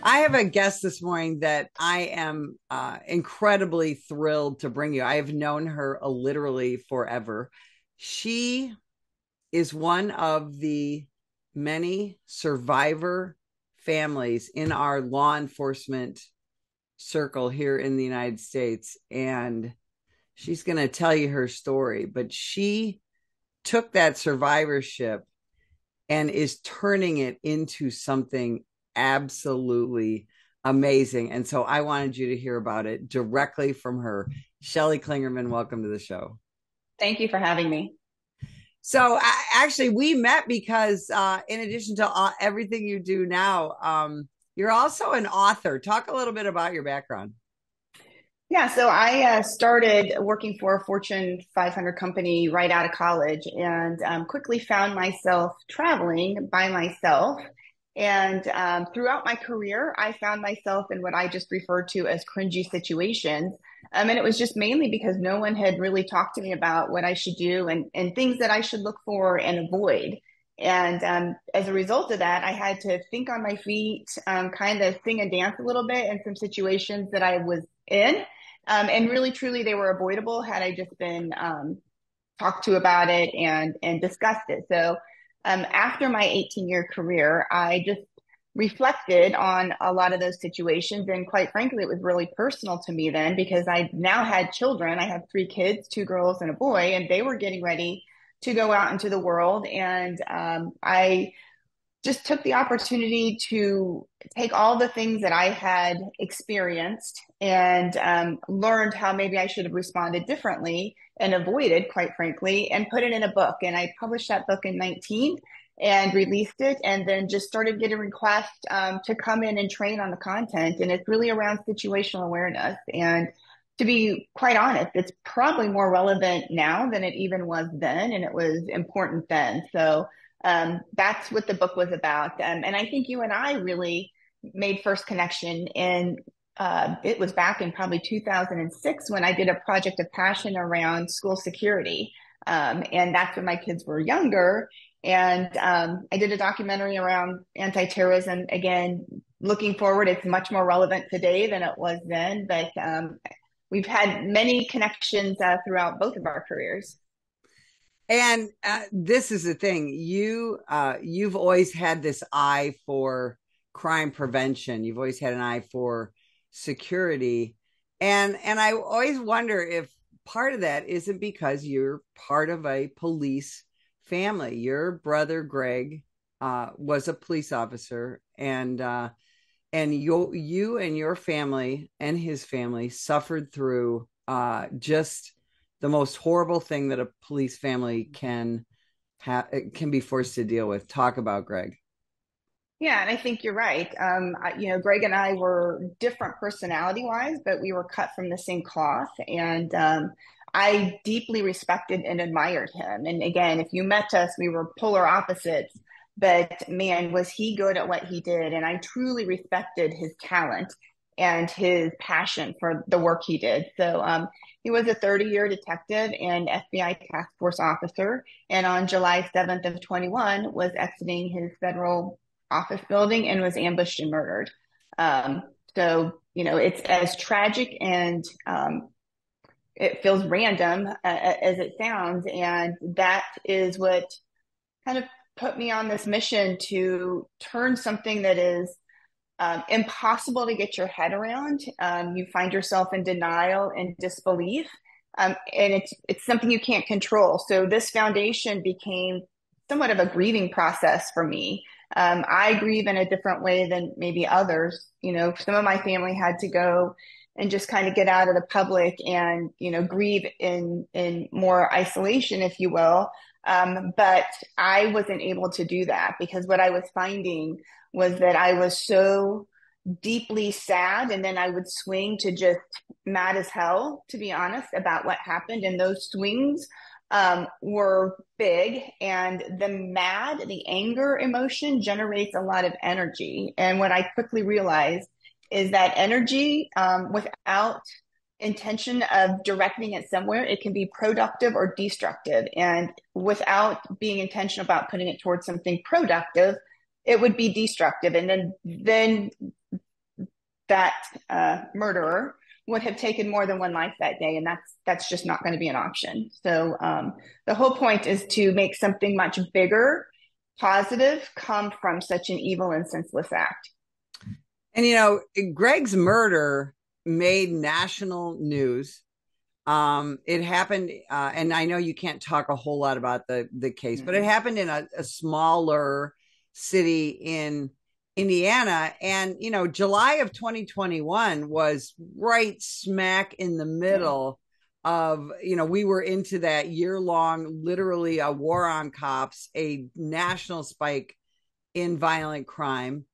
I have a guest this morning that I am incredibly thrilled to bring you. I have known her literally forever. She is one of the many survivor families in our law enforcement circle here in the United States. And she's going to tell you her story, but she took that survivorship and is turning it into something absolutely amazing. And so I wanted you to hear about it directly from her. Shelley Klingerman, welcome to the show. Thank you for having me. So actually, we met because in addition to everything you do now, you're also an author. Talk a little bit about your background. Yeah, so I started working for a Fortune 500 company right out of college and quickly found myself traveling by myself. And throughout my career, I found myself in what I just referred to as cringy situations. And it was just mainly because no one had really talked to me about what I should do and things that I should look for and avoid. And as a result of that, I had to think on my feet, kind of sing and dance a little bit in some situations that I was in. And really, truly, they were avoidable had I just been talked to about it and discussed it. So after my 18-year career, I just reflected on a lot of those situations. And quite frankly, it was really personal to me then because I now had children. I have three kids, two girls and a boy, and they were getting ready to go out into the world. And I just took the opportunity to take all the things that I had experienced and learned how maybe I should have responded differently and avoided, quite frankly, and put it in a book. And I published that book in 19 and released it, and then just started getting requests to come in and train on the content. And it's really around situational awareness. And to be quite honest, it's probably more relevant now than it even was then, and it was important then. So that's what the book was about. And I think you and I really made first connection in it was back in probably 2006 when I did a project of passion around school security. And that's when my kids were younger. And I did a documentary around anti-terrorism. Again, looking forward, it's much more relevant today than it was then. But we've had many connections throughout both of our careers. And this is the thing you've always had this eye for crime prevention. You've always had an eye for security, and I always wonder if part of that isn't because you're part of a police family. Your brother Greg was a police officer, and you and your family and his family suffered through just the most horrible thing that a police family can be forced to deal with. Talk about Greg. Yeah, and I think you're right. Greg and I were different personality wise, but we were cut from the same cloth. And I deeply respected and admired him. And again, if you met us, we were polar opposites. But man, was he good at what he did. And I truly respected his talent and his passion for the work he did. So he was a 30-year detective and FBI task force officer. And on July 7th of 21 was exiting his federal office building and was ambushed and murdered. Um, so, it's as tragic and it feels random as it sounds. And that is what kind of put me on this mission to turn something that is impossible to get your head around. You find yourself in denial and disbelief. And it's something you can't control. So this foundation became somewhat of a grieving process for me. I grieve in a different way than maybe others. Some of my family had to go and just kind of get out of the public and, grieve in more isolation, if you will. But I wasn't able to do that because what I was finding was that I was so deeply sad and then I would swing to just mad as hell, to be honest, about what happened. And those swings were big. And the anger emotion generates a lot of energy. And what I quickly realized is that energy, without intention of directing it somewhere, it can be productive or destructive. And without being intentional about putting it towards something productive, it would be destructive. And then that murderer would have taken more than one life that day, and that's just not going to be an option. So the whole point is to make something much bigger, positive, come from such an evil and senseless act. And Greg's murder made national news. It happened, and I know you can't talk a whole lot about the case, but it happened in a smaller city in Indiana. And July of 2021 was right smack in the middle of, we were into that year-long, literally a war on cops, a national spike in violent crime.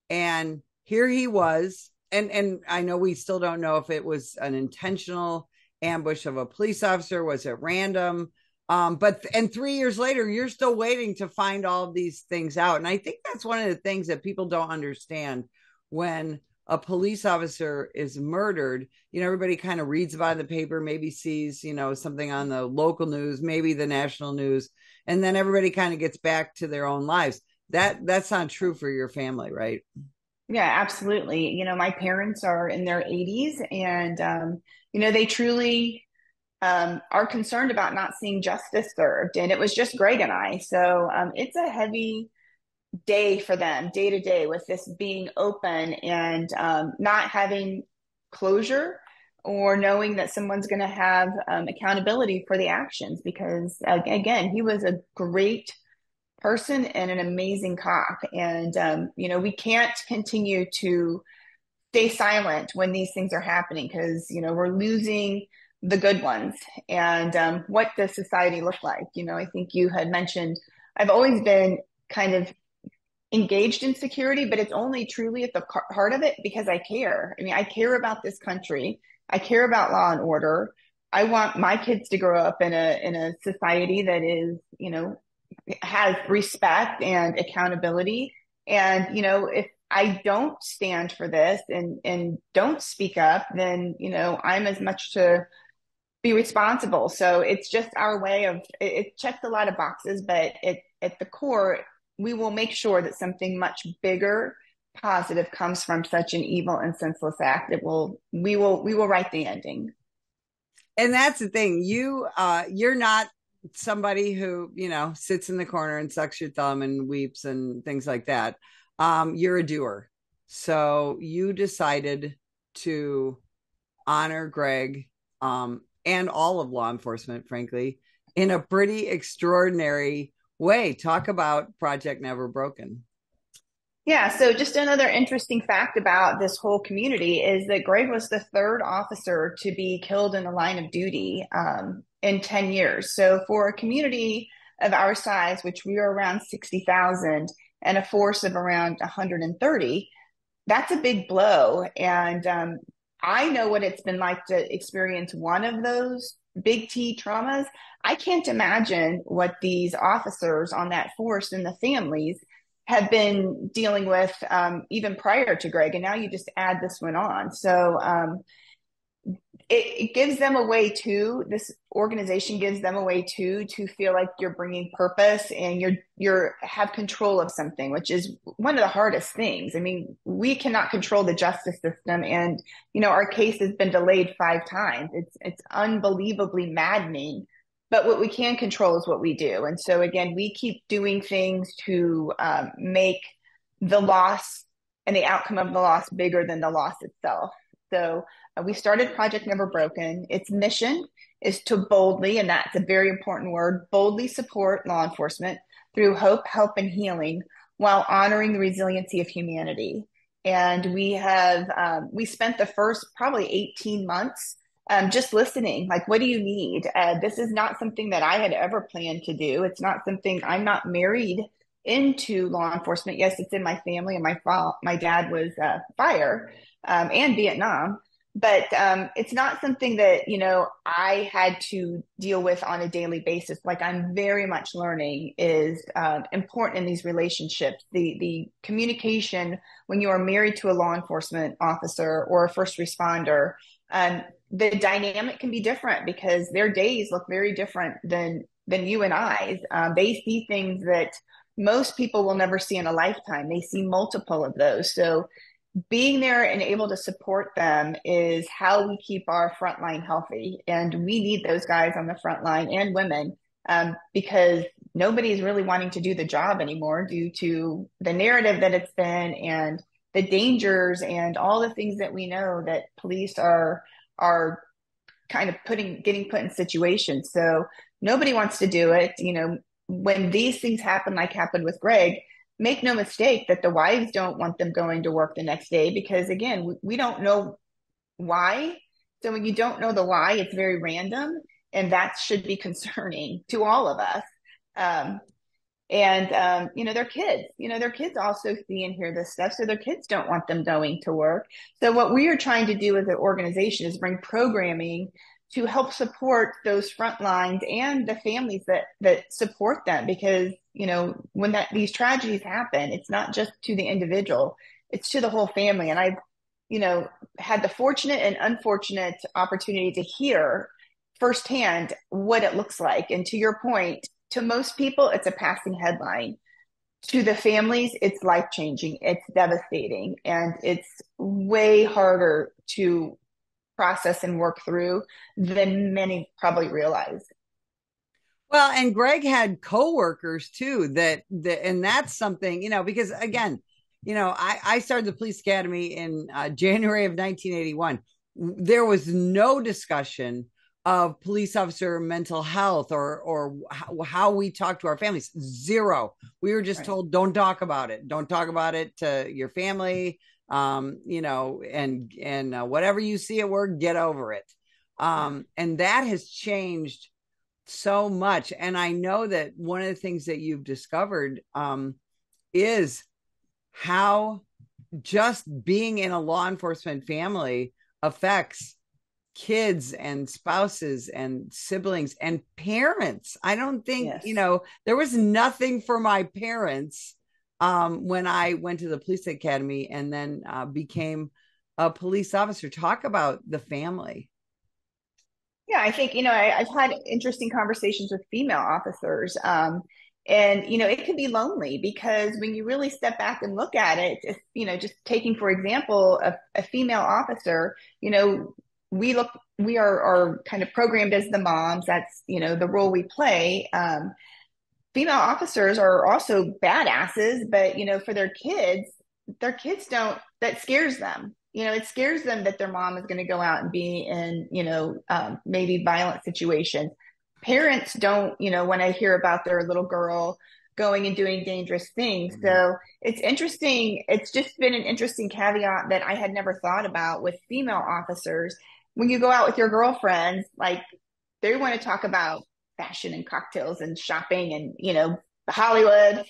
And here he was, and I know we still don't know if it was an intentional ambush of a police officer, was it random? But 3 years later, you're still waiting to find all of these things out. And I think that's one of the things that people don't understand. When a police officer is murdered, everybody kind of reads about it in the paper, maybe sees, something on the local news, maybe the national news, and then everybody kind of gets back to their own lives. That's not true for your family, right? Yeah, absolutely. My parents are in their 80s, and they truly are concerned about not seeing justice served. And it was just Greg and I. So it's a heavy day for them, day to day, with this being open and not having closure, or knowing that someone's going to have accountability for the actions. Because again, he was a great person and an amazing cop. And, we can't continue to stay silent when these things are happening, because, we're losing the good ones. And what does society look like? I think you had mentioned, I've always been kind of engaged in security, but it's only truly at the heart of it because I care. I mean, I care about this country. I care about law and order. I want my kids to grow up in a society that is, has respect and accountability. And, if I don't stand for this and don't speak up, then, I'm as much to be responsible. So it's just our way of, it checks a lot of boxes, but at the core, we will make sure that something much bigger, positive comes from such an evil and senseless act. We will write the ending. And that's the thing. You're not somebody who, sits in the corner and sucks your thumb and weeps and things like that. You're a doer. So you decided to honor Greg, and all of law enforcement, frankly, in a pretty extraordinary way. Talk about Project Never Broken. Yeah, so just another interesting fact about this whole community is that Greg was the third officer to be killed in the line of duty in 10 years. So for a community of our size, which we are around 60,000 and a force of around 130, that's a big blow. And I know what it's been like to experience one of those big T traumas. I can't imagine what these officers on that force and the families have been dealing with even prior to Greg. And now you just add this one on. So it gives them a way too. This organization gives them a way too to feel like you're bringing purpose and you're have control of something, which is one of the hardest things. I mean, we cannot control the justice system, and our case has been delayed 5 times. It's unbelievably maddening. But what we can control is what we do. And so again, we keep doing things to make the loss and the outcome of the loss bigger than the loss itself. So we started Project Never Broken. Its mission is to boldly, and that's a very important word, boldly support law enforcement through hope, help, and healing while honoring the resiliency of humanity. And we spent the first probably 18 months just listening. Like, what do you need? This is not something that I had ever planned to do. It's not something, I'm not married into law enforcement. Yes, it's in my family, and my dad was fire and Vietnam, but it's not something that I had to deal with on a daily basis. Like, I'm very much learning is important in these relationships. The communication when you are married to a law enforcement officer or a first responder, the dynamic can be different because their days look very different than you and I's. They see things that most people will never see in a lifetime. They see multiple of those. So being there and able to support them is how we keep our front line healthy. And we need those guys on the front line and women, because nobody's really wanting to do the job anymore due to the narrative that it's been and the dangers and all the things that we know that police are kind of getting put in situations. So nobody wants to do it. When these things happen, like happened with Greg, make no mistake that the wives don't want them going to work the next day because, again, we don't know why. So when you don't know the why, it's very random, and that should be concerning to all of us. Um, and their kids also see and hear this stuff, so their kids don't want them going to work. So what we are trying to do as an organization is bring programming to help support those front lines and the families that support them, because when these tragedies happen, it's not just to the individual, it's to the whole family. And I've had the fortunate and unfortunate opportunity to hear firsthand what it looks like. And to your point, to most people, it's a passing headline. To the families, it's life changing, it's devastating, and it's way harder to process and work through than many probably realize. Well, and Greg had coworkers too and that's something, because again, I started the police academy in January of 1981. There was no discussion of police officer mental health or how we talk to our families. Zero. We were just Right. told, don't talk about it. Don't talk about it to your family. And whatever you see at work, get over it. And that has changed so much. And I know that one of the things that you've discovered is how just being in a law enforcement family affects kids and spouses and siblings and parents. I don't think, Yes. there was nothing for my parents when I went to the police academy and then became a police officer. Talk about the family. Yeah, I think, I've had interesting conversations with female officers. And, it can be lonely because when you really step back and look at it, just taking, for example, a female officer, we are kind of programmed as the moms. That's, the role we play. Female officers are also badasses, but, for their kids don't, that scares them. It scares them that their mom is going to go out and be in, maybe violent situations. Parents don't, when I hear about their little girl going and doing dangerous things. So it's interesting. It's just been an interesting caveat that I had never thought about with female officers. When you go out with your girlfriends, like they want to talk about fashion and cocktails and shopping and, Hollywood.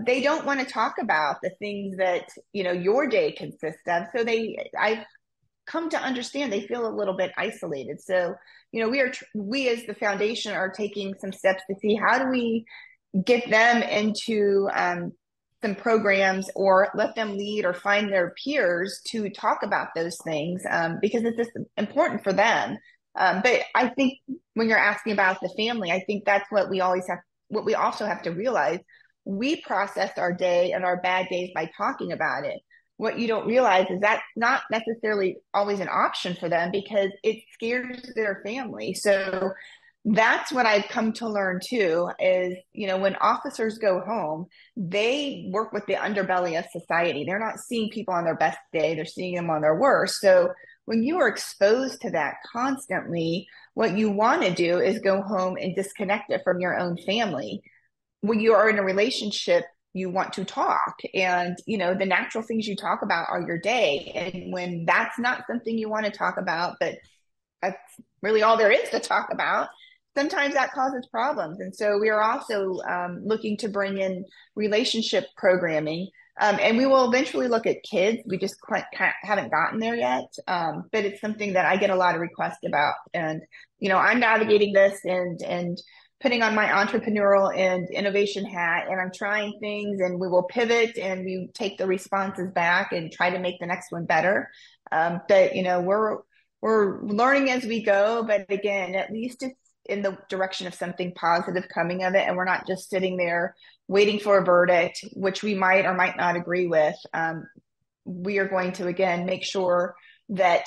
They don't want to talk about the things that, your day consists of. So I've come to understand they feel a little bit isolated. So, we as the foundation are taking some steps to see how do we get them into some programs or let them lead or find their peers to talk about those things, because it's just important for them. But I think when you're asking about the family, I think that's what we also have to realize. We process our day and our bad days by talking about it. What you don't realize is that's not necessarily always an option for them because it scares their family. So that's what I've come to learn too is, when officers go home, they work with the underbelly of society. They're not seeing people on their best day, they're seeing them on their worst. So when you are exposed to that constantly, what you want to do is go home and disconnect it from your own family. When you are in a relationship, you want to talk, and the natural things you talk about are your day. And when that's not something you want to talk about, but that's really all there is to talk about, sometimes that causes problems. And so we are also looking to bring in relationship programming. And we will eventually look at kids. We just haven't gotten there yet. But it's something that I get a lot of requests about. And, I'm navigating this and putting on my entrepreneurial and innovation hat, and I'm trying things, and we will pivot and we take the responses back and try to make the next one better. But, we're learning as we go, but again, at least it's in the direction of something positive coming of it. And we're not just sitting there waiting for a verdict, which we might or might not agree with. we are going to, again, make sure that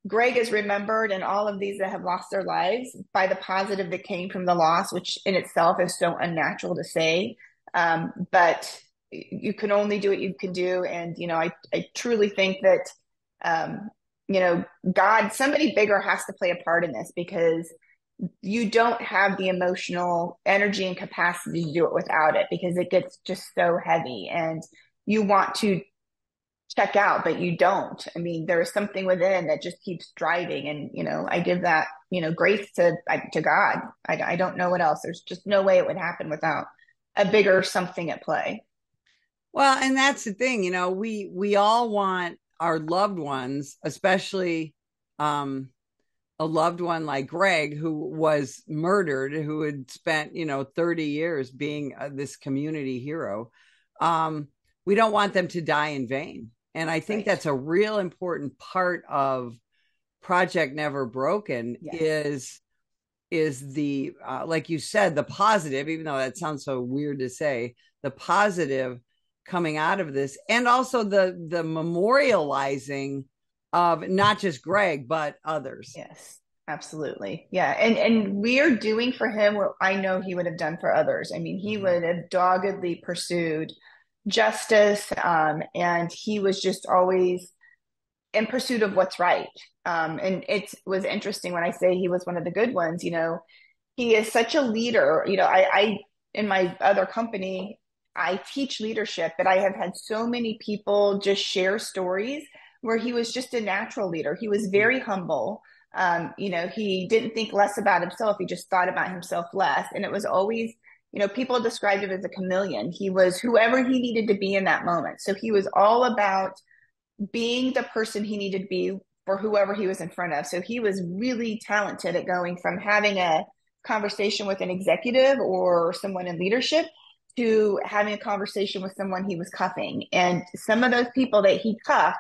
Greg is remembered and all of these that have lost their lives by the positive that came from the loss, which in itself is so unnatural to say. But you can only do what you can do. And, I truly think that, um, God, somebody bigger has to play a part in this, because you don't have the emotional energy and capacity to do it without it, because it gets just so heavy and you want to check out, but you don't. I mean, there's something within that just keeps driving. And, I give that, grace to God. I don't know what else. There's just no way it would happen without a bigger something at play. Well, and that's the thing, we all want our loved ones, especially um a loved one like Greg, who was murdered, who had spent, 30 years being this community hero. Um, we don't want them to die in vain. And I think Right. that's a real important part of Project Never Broken Yes. is the like you said, the positive, even though that sounds so weird to say, the positive coming out of this, and also the memorializing of not just Greg but others. Yes, absolutely. Yeah. And we're doing for him what I know he would have done for others. I mean, he Mhm. would have doggedly pursued justice, and he was just always in pursuit of what's right. And it was interesting when I say he was one of the good ones, he is such a leader. I in my other company, I teach leadership, but I have had so many people just share stories where he was just a natural leader. He was very humble. He didn't think less about himself. He just thought about himself less. And it was always, people described him as a chameleon. He was whoever he needed to be in that moment. So he was all about being the person he needed to be for whoever he was in front of. So he was really talented at going from having a conversation with an executive or someone in leadership to having a conversation with someone he was cuffing. And some of those people that he cuffed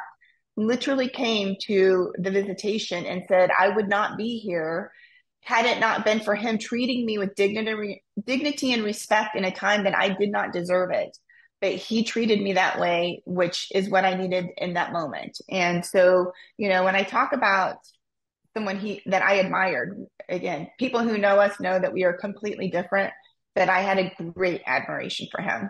literally came to the visitation and said, I would not be here had it not been for him treating me with dignity and respect in a time that I did not deserve it. But he treated me that way, which is what I needed in that moment. And so, when I talk about someone that I admired, again, people who know us know that we are completely different, but I had a great admiration for him.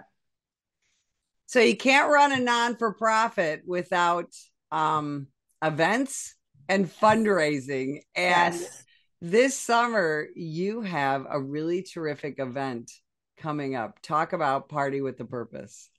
So you can't run a non for profit without um, events and fundraising. And Yes. this summer, you have a really terrific event coming up. Talk about Party with the Purpose.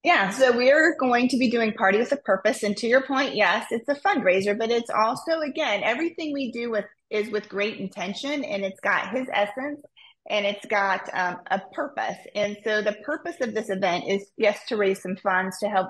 Yeah, so we're going to be doing Party with a Purpose. And to your point, yes, it's a fundraiser, but it's also, again, everything we do is with great intention, and it's got his essence and it's got a purpose. And so the purpose of this event is, yes, to raise some funds to help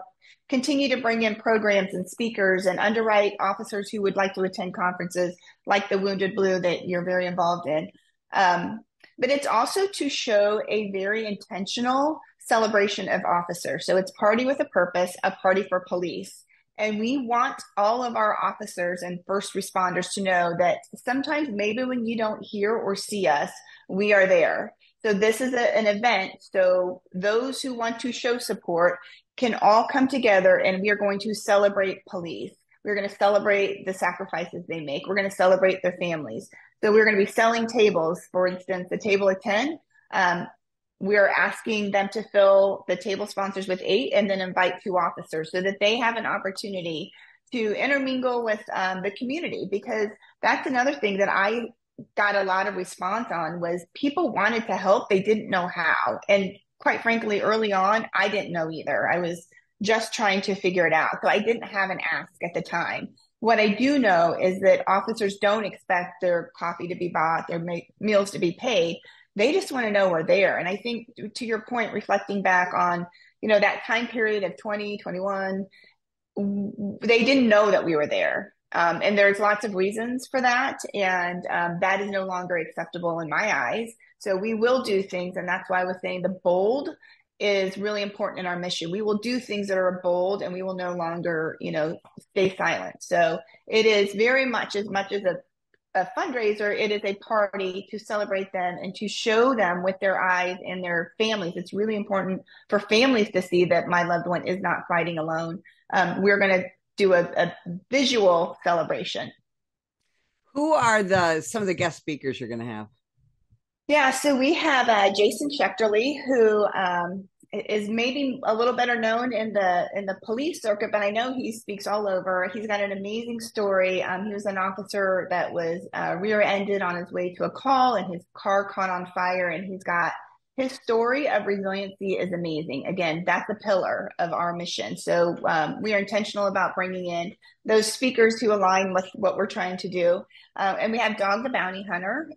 continue to bring in programs and speakers and underwrite officers who would like to attend conferences like the Wounded Blue that you're very involved in. Um, but it's also to show a very intentional celebration of officers. So it's Party with a Purpose, a party for police. And we want all of our officers and first responders to know that sometimes maybe when you don't hear or see us, we are there. So this is an event. So those who want to show support can all come together, and we are going to celebrate police. We're going to celebrate the sacrifices they make. We're going to celebrate their families. So we're going to be selling tables. For instance, the table of 10, we're asking them to fill the table sponsors with 8 and then invite 2 officers so that they have an opportunity to intermingle with the community, because that's another thing that I got a lot of response on was people wanted to help. They didn't know how. And quite frankly, early on, I didn't know either. I was just trying to figure it out. So I didn't have an ask at the time. What I do know is that officers don't expect their coffee to be bought, their meals to be paid. They just want to know we're there. And I think to your point, reflecting back on, that time period of 2021, they didn't know that we were there. And there's lots of reasons for that. And that is no longer acceptable in my eyes. So we will do things. And that's why I was saying the bold is really important in our mission. We will do things that are bold, and we will no longer, stay silent. So it is very much as a a fundraiser, it is a party to celebrate them and to show them with their eyes and their families. It's really important for families to see that my loved one is not fighting alone. We're going to do a visual celebration. Who are the some of the guest speakers you're going to have? Yeah, so we have Jason Schechterly, who is maybe a little better known in the police circuit, but I know he speaks all over. He's got an amazing story. He was an officer that was rear-ended on his way to a call, and his car caught on fire. And his story of resiliency is amazing. Again, that's a pillar of our mission. So we are intentional about bringing in those speakers who align with what we're trying to do. And we have Dog the Bounty Hunter,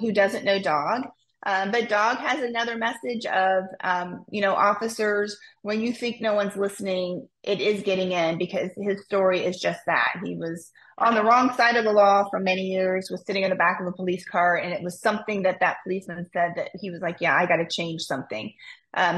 who doesn't know Dog. But Dog has another message of, officers, when you think no one's listening, it is getting in, because his story is just that. He was on the wrong side of the law for many years, was sitting in the back of a police car, and it was something that policeman said that he was like, yeah, I got to change something.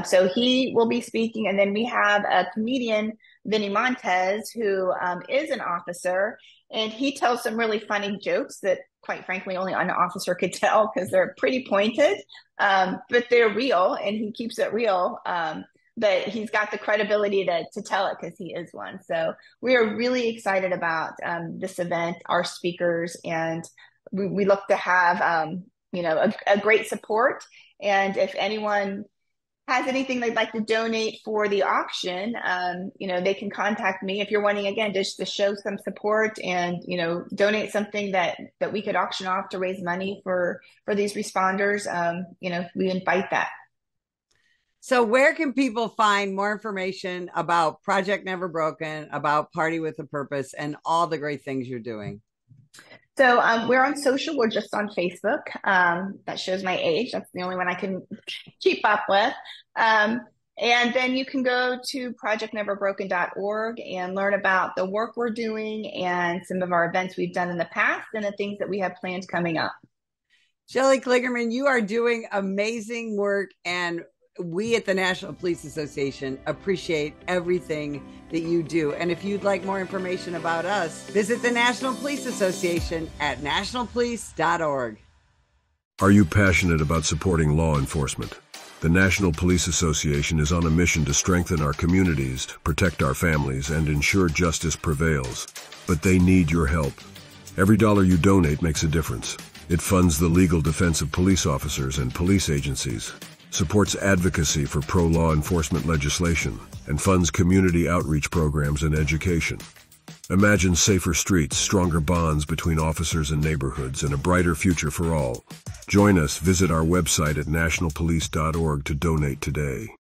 So he will be speaking. And then we have a comedian, Vinny Montez, who is an officer, and he tells some really funny jokes that, quite frankly, only an officer could tell, because they're pretty pointed, but they're real, and he keeps it real. But he's got the credibility to tell it, because he is one. So we are really excited about this event, our speakers, and we look to have a great support. And if anyone has anything they'd like to donate for the auction, they can contact me. If you're wanting, again, just to show some support and, donate something that we could auction off to raise money for these responders, we invite that. So where can people find more information about Project Never Broken, about Party with a Purpose, and all the great things you're doing? So we're on social. We're just on Facebook. That shows my age. That's the only one I can keep up with. And then you can go to projectneverbroken.org and learn about the work we're doing and some of our events we've done in the past and the things that we have planned coming up. Shelley Klingerman, you are doing amazing work, and we at the National Police Association appreciate everything that you do. And if you'd like more information about us, visit the National Police Association at nationalpolice.org. Are you passionate about supporting law enforcement? The National Police Association is on a mission to strengthen our communities, protect our families, and ensure justice prevails. But they need your help. Every dollar you donate makes a difference. It funds the legal defense of police officers and police agencies, supports advocacy for pro-law enforcement legislation, and funds community outreach programs and education. Imagine safer streets, stronger bonds between officers and neighborhoods, and a brighter future for all. Join us. Visit our website at nationalpolice.org to donate today.